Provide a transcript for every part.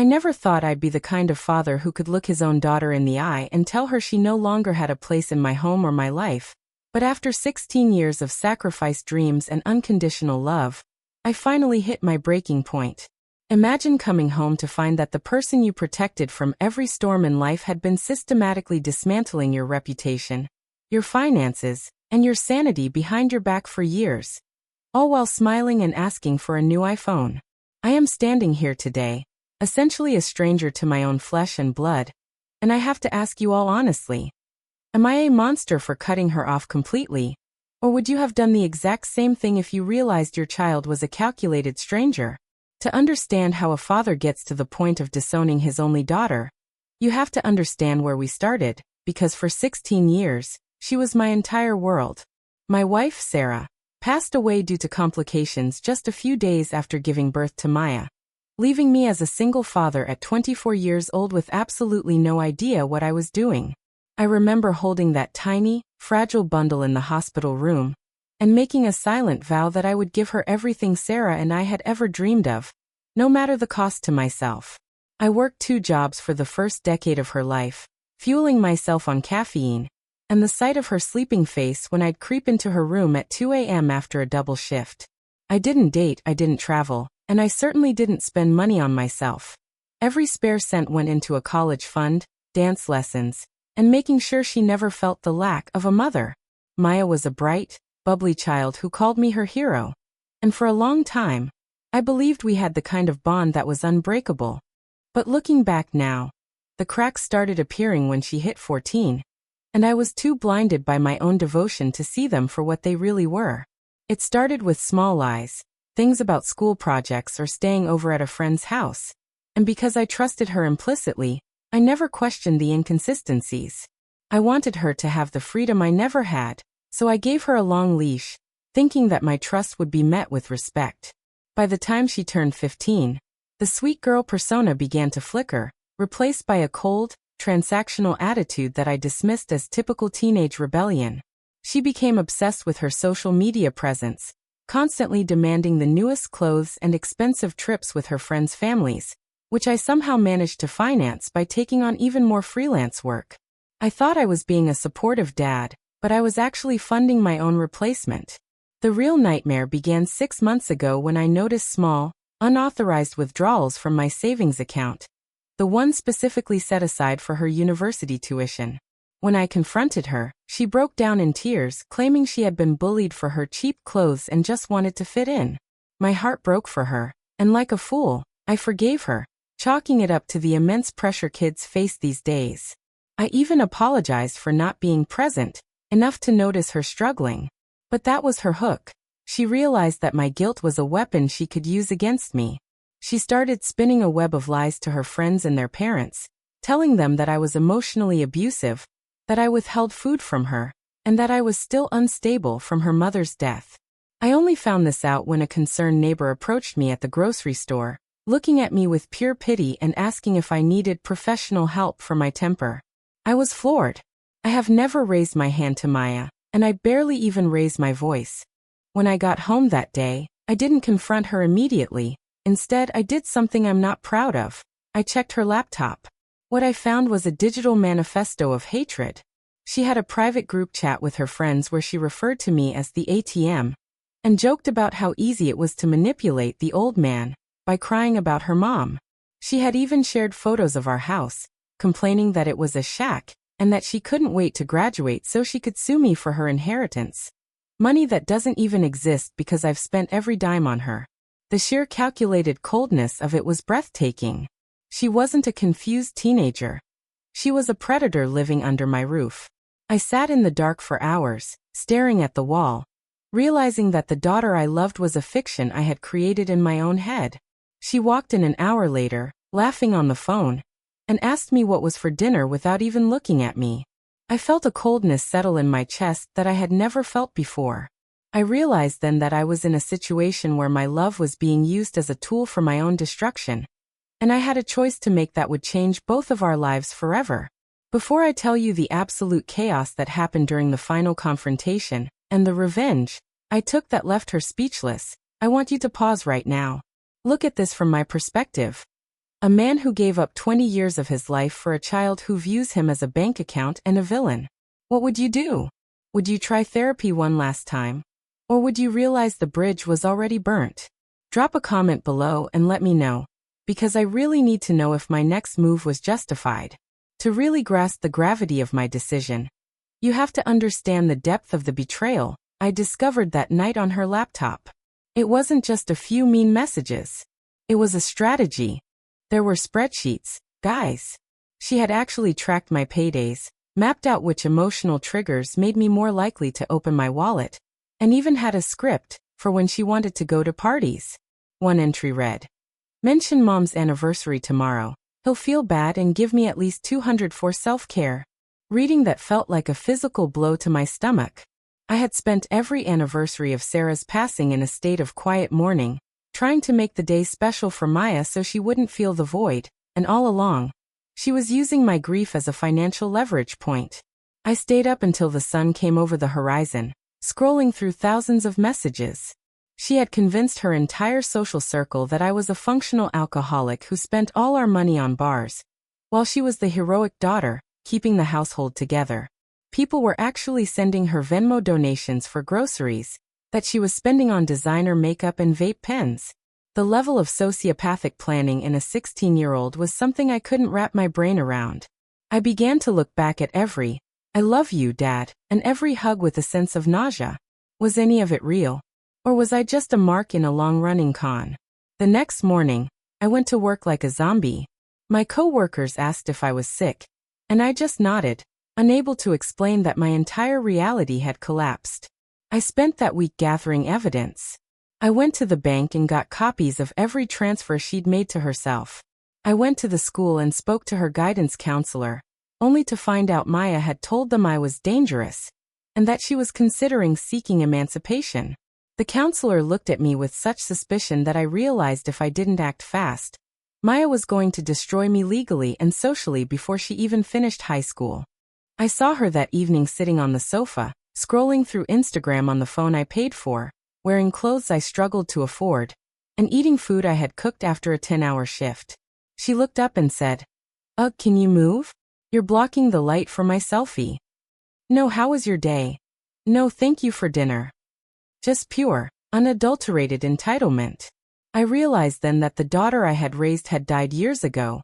I never thought I'd be the kind of father who could look his own daughter in the eye and tell her she no longer had a place in my home or my life. But after 16 years of sacrificed dreams and unconditional love, I finally hit my breaking point. Imagine coming home to find that the person you protected from every storm in life had been systematically dismantling your reputation, your finances, and your sanity behind your back for years, all while smiling and asking for a new iPhone. I am standing here today, essentially a stranger to my own flesh and blood, and I have to ask you all honestly, am I a monster for cutting her off completely? Or would you have done the exact same thing if you realized your child was a calculated stranger? To understand how a father gets to the point of disowning his only daughter, you have to understand where we started, because for 16 years, she was my entire world. My wife, Sarah, passed away due to complications just a few days after giving birth to Maya, leaving me as a single father at 24 years old with absolutely no idea what I was doing. I remember holding that tiny, fragile bundle in the hospital room, and making a silent vow that I would give her everything Sarah and I had ever dreamed of, no matter the cost to myself. I worked 2 jobs for the first decade of her life, fueling myself on caffeine, and the sight of her sleeping face when I'd creep into her room at 2 a.m. after a double shift. I didn't date, I didn't travel, and I certainly didn't spend money on myself. Every spare cent went into a college fund, dance lessons, and making sure she never felt the lack of a mother. Maya was a bright, bubbly child who called me her hero. And for a long time, I believed we had the kind of bond that was unbreakable. But looking back now, the cracks started appearing when she hit 14, and I was too blinded by my own devotion to see them for what they really were. It started with small lies, things about school projects or staying over at a friend's house, and because I trusted her implicitly, I never questioned the inconsistencies. I wanted her to have the freedom I never had, so I gave her a long leash, thinking that my trust would be met with respect. By the time she turned 15, the sweet girl persona began to flicker, replaced by a cold, transactional attitude that I dismissed as typical teenage rebellion. She became obsessed with her social media presence, constantly demanding the newest clothes and expensive trips with her friends' families, which I somehow managed to finance by taking on even more freelance work. I thought I was being a supportive dad, but I was actually funding my own replacement. The real nightmare began 6 months ago when I noticed small, unauthorized withdrawals from my savings account, the one specifically set aside for her university tuition. When I confronted her, she broke down in tears, claiming she had been bullied for her cheap clothes and just wanted to fit in. My heart broke for her, and like a fool, I forgave her, chalking it up to the immense pressure kids face these days. I even apologized for not being present enough to notice her struggling. But that was her hook. She realized that my guilt was a weapon she could use against me. She started spinning a web of lies to her friends and their parents, telling them that I was emotionally abusive, that I withheld food from her, and that I was still unstable from her mother's death. I only found this out when a concerned neighbor approached me at the grocery store, looking at me with pure pity and asking if I needed professional help for my temper. I was floored. I have never raised my hand to Maya, and I barely even raised my voice. When I got home that day, I didn't confront her immediately. Instead, I did something I'm not proud of. I checked her laptop. What I found was a digital manifesto of hatred. She had a private group chat with her friends where she referred to me as the ATM, and joked about how easy it was to manipulate the old man by crying about her mom. She had even shared photos of our house, complaining that it was a shack, and that she couldn't wait to graduate so she could sue me for her inheritance. Money that doesn't even exist because I've spent every dime on her. The sheer calculated coldness of it was breathtaking. She wasn't a confused teenager. She was a predator living under my roof. I sat in the dark for hours, staring at the wall, realizing that the daughter I loved was a fiction I had created in my own head. She walked in an hour later, laughing on the phone, and asked me what was for dinner without even looking at me. I felt a coldness settle in my chest that I had never felt before. I realized then that I was in a situation where my love was being used as a tool for my own destruction, and I had a choice to make that would change both of our lives forever. Before I tell you the absolute chaos that happened during the final confrontation, and the revenge I took that left her speechless, I want you to pause right now. Look at this from my perspective. A man who gave up 20 years of his life for a child who views him as a bank account and a villain. What would you do? Would you try therapy one last time? Or would you realize the bridge was already burnt? Drop a comment below and let me know, because I really need to know if my next move was justified. To really grasp the gravity of my decision, you have to understand the depth of the betrayal I discovered that night on her laptop. It wasn't just a few mean messages. It was a strategy. There were spreadsheets, guys. She had actually tracked my paydays, mapped out which emotional triggers made me more likely to open my wallet, and even had a script for when she wanted to go to parties. One entry read, "Mention mom's anniversary tomorrow. He'll feel bad and give me at least $200 for self-care." Reading that felt like a physical blow to my stomach. I had spent every anniversary of Sarah's passing in a state of quiet mourning, trying to make the day special for Maya so she wouldn't feel the void, and all along, she was using my grief as a financial leverage point. I stayed up until the sun came over the horizon, scrolling through thousands of messages. She had convinced her entire social circle that I was a functional alcoholic who spent all our money on bars, while she was the heroic daughter, keeping the household together. People were actually sending her Venmo donations for groceries that she was spending on designer makeup and vape pens. The level of sociopathic planning in a 16-year-old was something I couldn't wrap my brain around. I began to look back at every "I love you, Dad," and every hug with a sense of nausea. Was any of it real? Or was I just a mark in a long-running con? The next morning, I went to work like a zombie. My co-workers asked if I was sick, and I just nodded, unable to explain that my entire reality had collapsed. I spent that week gathering evidence. I went to the bank and got copies of every transfer she'd made to herself. I went to the school and spoke to her guidance counselor, only to find out Maya had told them I was dangerous, and that she was considering seeking emancipation. The counselor looked at me with such suspicion that I realized if I didn't act fast, Maya was going to destroy me legally and socially before she even finished high school. I saw her that evening sitting on the sofa, scrolling through Instagram on the phone I paid for, wearing clothes I struggled to afford, and eating food I had cooked after a 10-hour shift. She looked up and said, "Ugh, can you move? You're blocking the light for my selfie." "No, how was your day?" "No, thank you for dinner." Just pure, unadulterated entitlement. I realized then that the daughter I had raised had died years ago.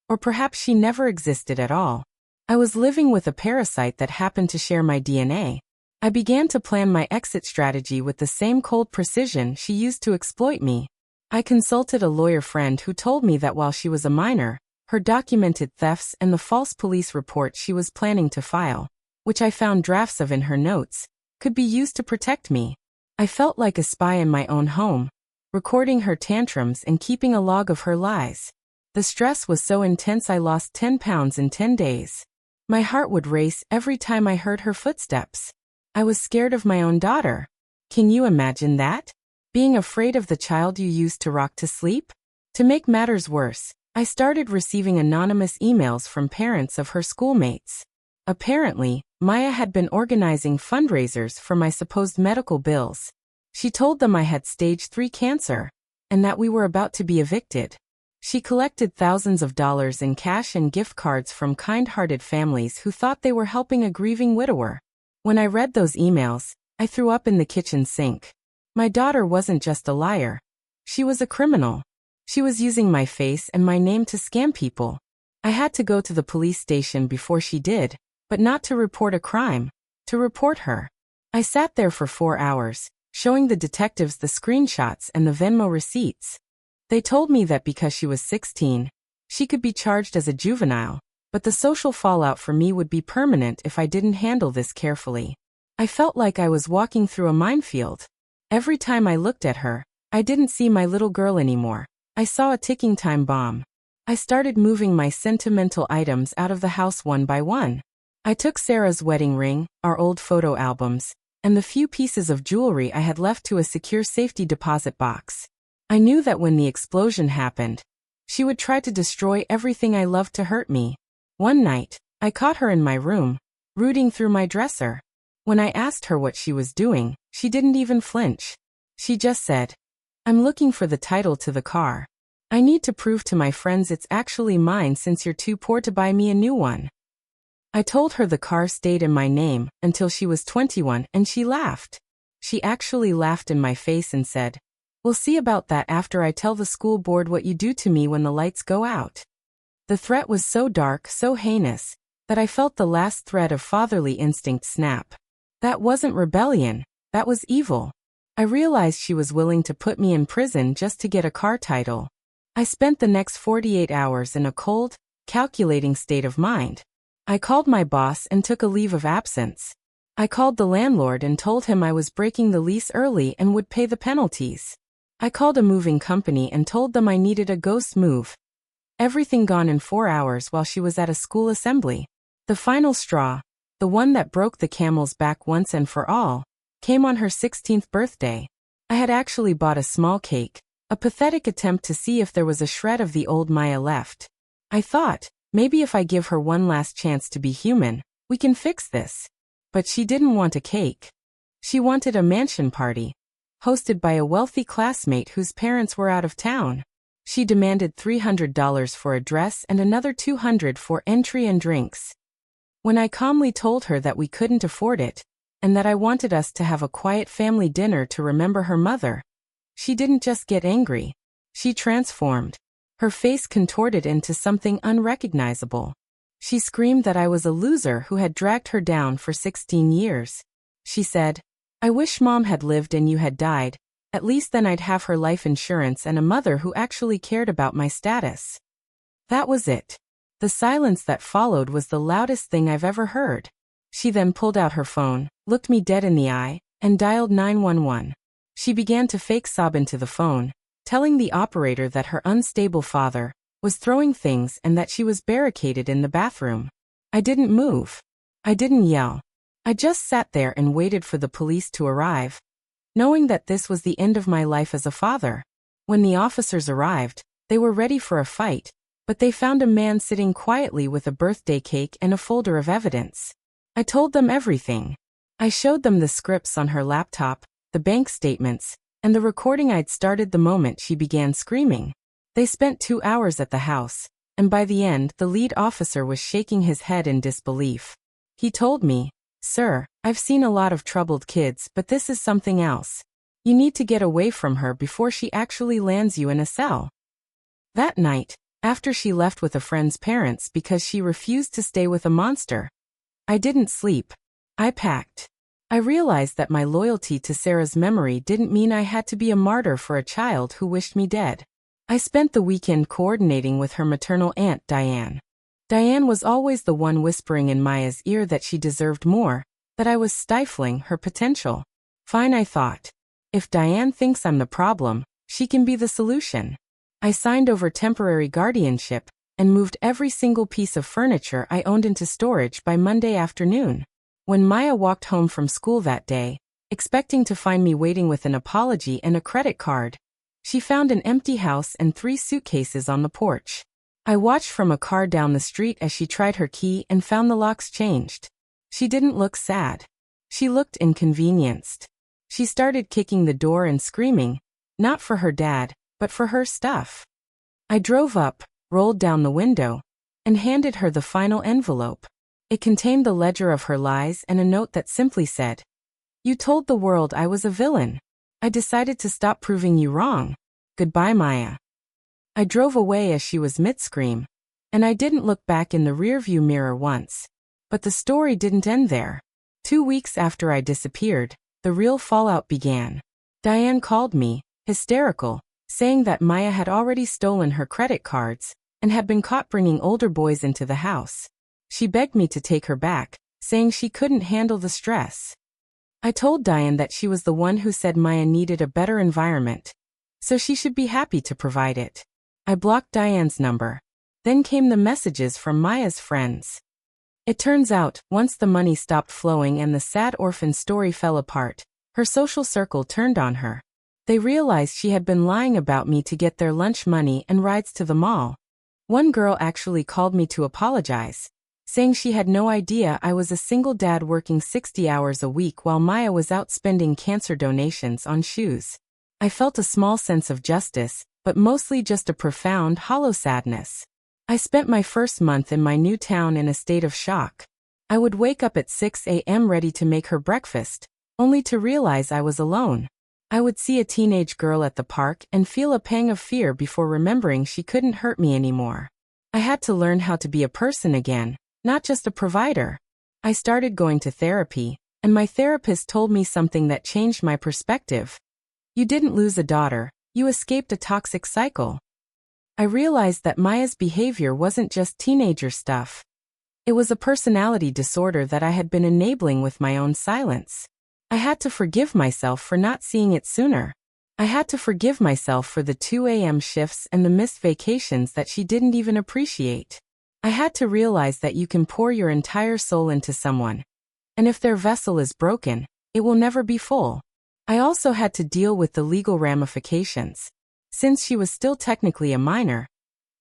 Or perhaps she never existed at all. I was living with a parasite that happened to share my DNA. I began to plan my exit strategy with the same cold precision she used to exploit me. I consulted a lawyer friend who told me that while she was a minor, her documented thefts and the false police report she was planning to file, which I found drafts of in her notes, could be used to protect me. I felt like a spy in my own home, recording her tantrums and keeping a log of her lies. The stress was so intense I lost 10 pounds in 10 days. My heart would race every time I heard her footsteps. I was scared of my own daughter. Can you imagine that? Being afraid of the child you used to rock to sleep? To make matters worse, I started receiving anonymous emails from parents of her schoolmates. Apparently, Maya had been organizing fundraisers for my supposed medical bills. She told them I had stage 3 cancer, and that we were about to be evicted. She collected thousands of dollars in cash and gift cards from kind-hearted families who thought they were helping a grieving widower. When I read those emails, I threw up in the kitchen sink. My daughter wasn't just a liar. She was a criminal. She was using my face and my name to scam people. I had to go to the police station before she did, but not to report a crime, to report her. I sat there for 4 hours, showing the detectives the screenshots and the Venmo receipts. They told me that because she was 16, she could be charged as a juvenile, but the social fallout for me would be permanent if I didn't handle this carefully. I felt like I was walking through a minefield. Every time I looked at her, I didn't see my little girl anymore. I saw a ticking time bomb. I started moving my sentimental items out of the house one by one. I took Sarah's wedding ring, our old photo albums, and the few pieces of jewelry I had left to a secure safety deposit box. I knew that when the explosion happened, she would try to destroy everything I loved to hurt me. One night, I caught her in my room, rooting through my dresser. When I asked her what she was doing, she didn't even flinch. She just said, "I'm looking for the title to the car." I need to prove to my friends it's actually mine since you're too poor to buy me a new one. I told her the car stayed in my name until she was 21 and she laughed. She actually laughed in my face and said, "We'll see about that after I tell the school board what you do to me when the lights go out." The threat was so dark, so heinous, that I felt the last thread of fatherly instinct snap. That wasn't rebellion, that was evil. I realized she was willing to put me in prison just to get a car title. I spent the next 48 hours in a cold, calculating state of mind. I called my boss and took a leave of absence. I called the landlord and told him I was breaking the lease early and would pay the penalties. I called a moving company and told them I needed a ghost move. Everything gone in 4 hours while she was at a school assembly. The final straw, the one that broke the camel's back once and for all, came on her 16th birthday. I had actually bought a small cake, a pathetic attempt to see if there was a shred of the old Maya left. I thought, maybe if I give her one last chance to be human, we can fix this. But she didn't want a cake. She wanted a mansion party, hosted by a wealthy classmate whose parents were out of town. She demanded $300 for a dress and another $200 for entry and drinks. When I calmly told her that we couldn't afford it, and that I wanted us to have a quiet family dinner to remember her mother, she didn't just get angry. She transformed. Her face contorted into something unrecognizable. She screamed that I was a loser who had dragged her down for 16 years. She said, "I wish Mom had lived and you had died. At least then I'd have her life insurance and a mother who actually cared about my status." That was it. The silence that followed was the loudest thing I've ever heard. She then pulled out her phone, looked me dead in the eye, and dialed 911. She began to fake sob into the phone, telling the operator that her unstable father was throwing things and that she was barricaded in the bathroom. I didn't move. I didn't yell. I just sat there and waited for the police to arrive, knowing that this was the end of my life as a father. When the officers arrived, they were ready for a fight, but they found a man sitting quietly with a birthday cake and a folder of evidence. I told them everything. I showed them the scripts on her laptop, the bank statements, and the recording I'd started the moment she began screaming. They spent 2 hours at the house, and by the end the lead officer was shaking his head in disbelief. He told me, "Sir, I've seen a lot of troubled kids, but this is something else. You need to get away from her before she actually lands you in a cell." That night, after she left with a friend's parents because she refused to stay with a monster, I didn't sleep. I packed. I realized that my loyalty to Sarah's memory didn't mean I had to be a martyr for a child who wished me dead. I spent the weekend coordinating with her maternal aunt, Diane. Diane was always the one whispering in Maya's ear that she deserved more, that I was stifling her potential. Fine, I thought. If Diane thinks I'm the problem, she can be the solution. I signed over temporary guardianship and moved every single piece of furniture I owned into storage by Monday afternoon. When Maya walked home from school that day, expecting to find me waiting with an apology and a credit card, she found an empty house and 3 suitcases on the porch. I watched from a car down the street as she tried her key and found the locks changed. She didn't look sad. She looked inconvenienced. She started kicking the door and screaming, not for her dad, but for her stuff. I drove up, rolled down the window, and handed her the final envelope. It contained the ledger of her lies and a note that simply said, "You told the world I was a villain. I decided to stop proving you wrong. Goodbye, Maya." I drove away as she was mid-scream, and I didn't look back in the rearview mirror once. But the story didn't end there. 2 weeks after I disappeared, the real fallout began. Diane called me, hysterical, saying that Maya had already stolen her credit cards and had been caught bringing older boys into the house. She begged me to take her back, saying she couldn't handle the stress. I told Diane that she was the one who said Maya needed a better environment, so she should be happy to provide it. I blocked Diane's number. Then came the messages from Maya's friends. It turns out, once the money stopped flowing and the sad orphan story fell apart, her social circle turned on her. They realized she had been lying about me to get their lunch money and rides to the mall. One girl actually called me to apologize, saying she had no idea I was a single dad working 60 hours a week while Maya was out spending cancer donations on shoes. I felt a small sense of justice, but mostly just a profound, hollow sadness. I spent my first month in my new town in a state of shock. I would wake up at 6 a.m. ready to make her breakfast, only to realize I was alone. I would see a teenage girl at the park and feel a pang of fear before remembering she couldn't hurt me anymore. I had to learn how to be a person again, not just a provider. I started going to therapy, and my therapist told me something that changed my perspective. You didn't lose a daughter, you escaped a toxic cycle. I realized that Maya's behavior wasn't just teenager stuff. It was a personality disorder that I had been enabling with my own silence. I had to forgive myself for not seeing it sooner. I had to forgive myself for the 2 a.m. shifts and the missed vacations that she didn't even appreciate. I had to realize that you can pour your entire soul into someone, and if their vessel is broken, it will never be full. I also had to deal with the legal ramifications. Since she was still technically a minor,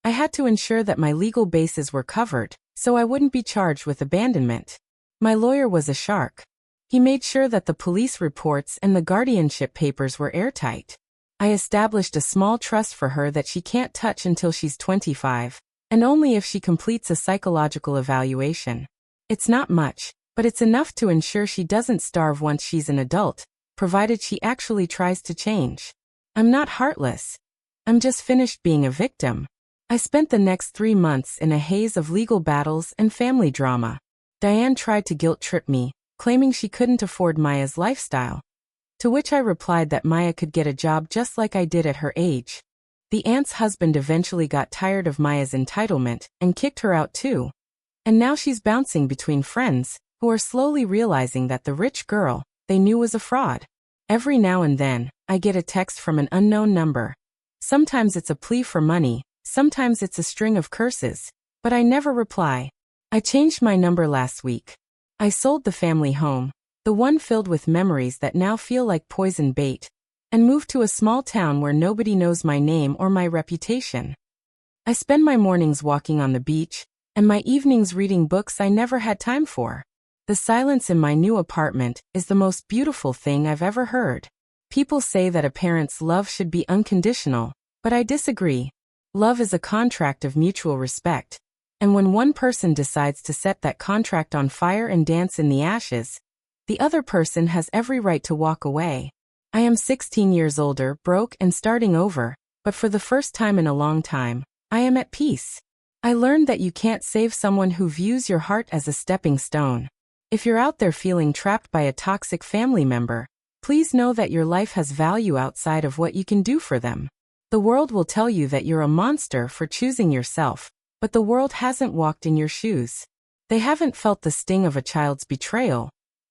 I had to ensure that my legal bases were covered, so I wouldn't be charged with abandonment. My lawyer was a shark. He made sure that the police reports and the guardianship papers were airtight. I established a small trust for her that she can't touch until she's 25, and only if she completes a psychological evaluation. It's not much, but it's enough to ensure she doesn't starve once she's an adult, provided she actually tries to change. I'm not heartless. I'm just finished being a victim. I spent the next 3 months in a haze of legal battles and family drama. Diane tried to guilt-trip me, claiming she couldn't afford Maya's lifestyle. To which I replied that Maya could get a job just like I did at her age. The aunt's husband eventually got tired of Maya's entitlement and kicked her out too. And now she's bouncing between friends, who are slowly realizing that the rich girl they knew was a fraud. Every now and then, I get a text from an unknown number. Sometimes it's a plea for money, sometimes it's a string of curses, but I never reply. I changed my number last week. I sold the family home, the one filled with memories that now feel like poison bait, and moved to a small town where nobody knows my name or my reputation. I spend my mornings walking on the beach, and my evenings reading books I never had time for. The silence in my new apartment is the most beautiful thing I've ever heard. People say that a parent's love should be unconditional, but I disagree. Love is a contract of mutual respect. And when one person decides to set that contract on fire and dance in the ashes, the other person has every right to walk away. I am 16 years older, broke and starting over, but for the first time in a long time, I am at peace. I learned that you can't save someone who views your heart as a stepping stone. If you're out there feeling trapped by a toxic family member, please know that your life has value outside of what you can do for them. The world will tell you that you're a monster for choosing yourself, but the world hasn't walked in your shoes. They haven't felt the sting of a child's betrayal,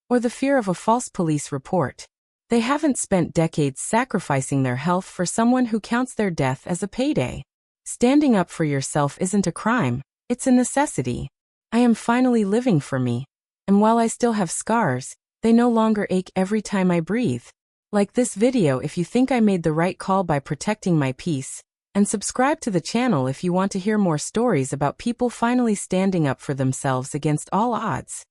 or the fear of a false police report. They haven't spent decades sacrificing their health for someone who counts their death as a payday. Standing up for yourself isn't a crime, it's a necessity. I am finally living for me, and while I still have scars, they no longer ache every time I breathe. Like this video if you think I made the right call by protecting my peace, and subscribe to the channel if you want to hear more stories about people finally standing up for themselves against all odds.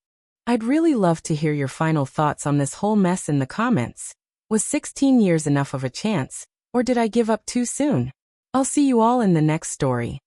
I'd really love to hear your final thoughts on this whole mess in the comments. Was 16 years enough of a chance, or did I give up too soon? I'll see you all in the next story.